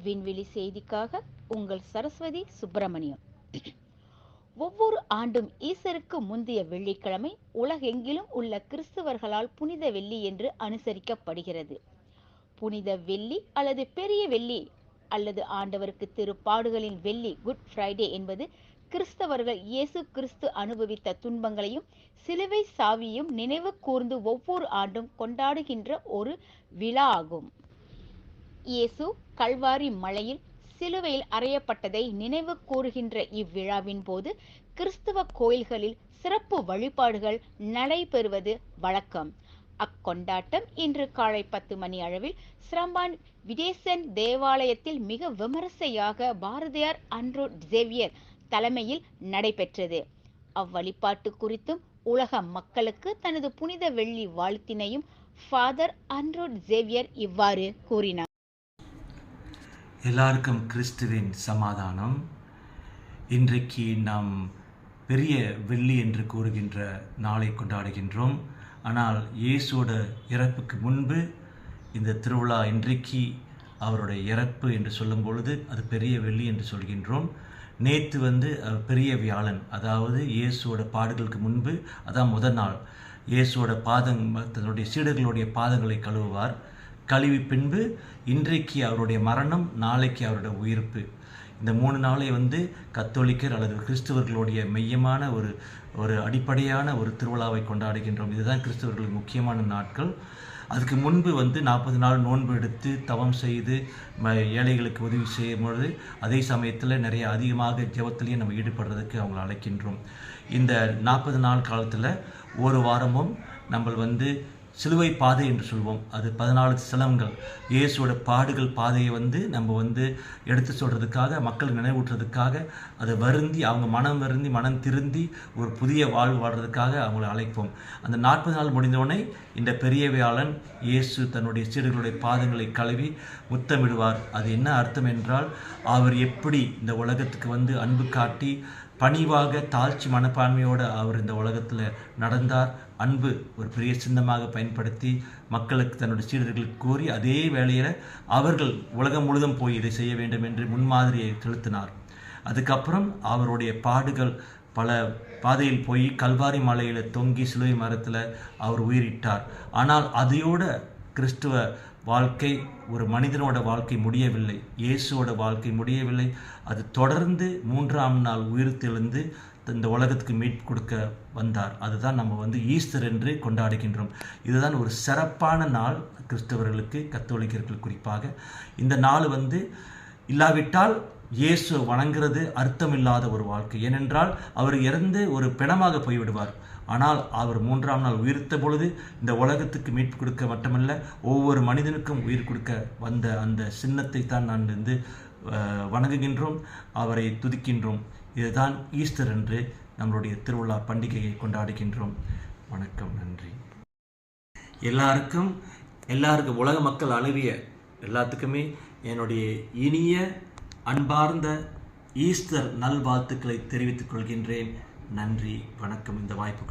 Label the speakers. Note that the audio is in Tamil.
Speaker 1: விண்வெளி செய்திக்காக உங்கள் சரஸ்வதி சுப்பிரமணியம். ஒவ்வொரு ஆண்டும் ஈஸ்டருக்கு முந்தைய வெள்ளிக்கிழமை உலகெங்கிலும் உள்ள கிறிஸ்தவர்களால் புனித வெள்ளி என்று அனுசரிக்கப்படுகிறது. புனித வெள்ளி அல்லது பெரிய வெள்ளி அல்லது ஆண்டவருக்கு திருப்பாடுகளின் வெள்ளி, குட் ஃப்ரைடே என்பது கிறிஸ்தவர்கள் இயேசு கிறிஸ்து அனுபவித்த துன்பங்களையும் சிலுவை சாவியையும் நினைவு கூர்ந்து ஒவ்வொரு ஆண்டும் கொண்டாடுகின்ற ஒரு விழா ஆகும். இயேசு கல்வாரி மலையில் சிலுவையில் அறையப்பட்டதை நினைவு கூறுகின்ற இவ்விழாவின் போது கிறிஸ்தவ கோயில்களில் சிறப்பு வழிபாடுகள் நடைபெறுவது வழக்கம். அக்கொண்டாட்டம் இன்று காலை 10 மணி அளவில் சிரம்பான் விதேசன் தேவாலயத்தில் மிக விமரிசையாக பாரதியார் அன்ட்ரூ ஜேவியர் தலைமையில் நடைபெற்றது. அவ்வழிபாட்டு குறித்தும் உலக மக்களுக்கு தனது புனித வெள்ளி வாழ்த்தினையும் ஃபாதர் அன்ட்ரூ ஜேவியர் இவ்வாறு கூறினார்.
Speaker 2: எல்லாருக்கும் கிறிஸ்துவின் சமாதானம். இன்றைக்கு நாம் பெரிய வெள்ளி என்று கூறுகின்ற நாளை கொண்டாடுகின்றோம். ஆனால் இயேசுவோட இறப்புக்கு முன்பு இந்த திருவிழா இன்றைக்கு அவருடைய இறப்பு என்று சொல்லும் பொழுது அது பெரிய வெள்ளி என்று சொல்கின்றோம். நேற்று பெரிய வியாழன், அதாவது இயேசுவோட பாடுகளுக்கு முன்பு, அதான் முதல் நாள். இயேசுவோட தன்னுடைய சீடர்களுடைய பாதங்களை கழுவுவார். கழுவி பின்பு இன்றைக்கு அவருடைய மரணம், நாளைக்கு அவருடைய உயிர்ப்பு. இந்த 3 நாளை கத்தோலிக்கர் அல்லது கிறிஸ்தவர்களுடைய மையமான ஒரு அடிப்படையான ஒரு திருவிழாவை கொண்டாடுகின்றோம். இதுதான் கிறிஸ்தவர்களுக்கு முக்கியமான நாட்கள். அதுக்கு முன்பு 40 நாள் நோன்பு எடுத்து தவம் செய்து ஏழைகளுக்கு உதவி செய்யும் பொழுது அதே சமயத்தில் நிறைய அதிகமாக ஜெபத்திலேயே நம்ம ஈடுபடுறதுக்கு அவங்களை அழைக்கின்றோம். இந்த 40 நாள் காலத்தில் ஒரு வாரமும் நம்ம சிலுவை பாதை என்று சொல்வோம். அது 14 சிலங்கள், இயேசுவோட பாடுகள் பாதையை நம்ம எடுத்து சொல்கிறதுக்காக, மக்கள் நினைவூட்டுறதுக்காக, அதை வருந்தி அவங்க மனம் திருந்தி ஒரு புதிய வாழ்வு வாழ்றதுக்காக அவங்கள அழைப்போம். அந்த 40 நாள் முடிந்தோடனே இந்த பெரிய வியாழன் இயேசு தன்னுடைய சீடர்களுடைய பாதங்களை கழுவி முத்தமிடுவார். அது என்ன அர்த்தம் என்றால், அவர் எப்படி இந்த உலகத்துக்கு அன்பு காட்டி பணிவாக தாழ்ச்சி மனப்பான்மையோடு அவர் இந்த உலகத்தில் நடந்தார். அன்பு ஒரு பெரிய சின்னமாக பயன்படுத்தி மக்களுக்கு தன்னுடைய சீடர்களுக்கு கூறி அதே வேளையில் அவர்கள் உலகம் முழுதும் போய் இதை செய்ய வேண்டும் என்று முன்மாதிரியை செலுத்தினார். அதுக்கப்புறம் அவருடைய பாடுகள் பல பாதையில் போய் கல்வாரி மலையில் தொங்கி சிலுவை மரத்தில் அவர் உயிரிட்டார். ஆனால் அதையோட கிறிஸ்துவ வாழ்க்கை, ஒரு மனிதனோட வாழ்க்கை முடியவில்லை, இயேசுவோட வாழ்க்கை முடியவில்லை. அது தொடர்ந்து 3ஆம் நாள் உயிர்த்தெழுந்து இந்த உலகத்துக்கு மீட்பு கொடுக்க வந்தார். அதுதான் நம்ம ஈஸ்டர் என்று கொண்டாடுகின்றோம். இதுதான் ஒரு சிறப்பான நாள் கிறிஸ்தவர்களுக்கு, கத்தோலிக்கர்களுக்கு குறிப்பாக. இந்த நாள் இல்லாவிட்டால் இயேசு வணங்குறது அர்த்தமில்லாத ஒரு வாழ்க்கை. ஏனென்றால் அவர் இறந்து ஒரு பிணமாக போய்விடுவார். ஆனால் அவர் 3ஆம் நாள் உயிர்த்த பொழுது இந்த உலகத்துக்கு மீட்பு கொடுக்க மட்டுமல்ல, ஒவ்வொரு மனிதனுக்கும் உயிர் கொடுக்க வந்த அந்த சின்னத்தை தான் நான் வணங்குகின்றோம், அவரை துதிக்கின்றோம். இதுதான் ஈஸ்டர் என்று நம்மளுடைய திருவிழா பண்டிகையை கொண்டாடுகின்றோம். வணக்கம், நன்றி. எல்லாருக்கும் உலக மக்கள் அணுவிய எல்லாத்துக்குமே என்னுடைய இனிய அன்பார்ந்த ஈஸ்டர் நல்வாழ்த்துக்களை தெரிவித்துக் கொள்கின்றேன். நன்றி, வணக்கம். இந்த வாய்ப்பு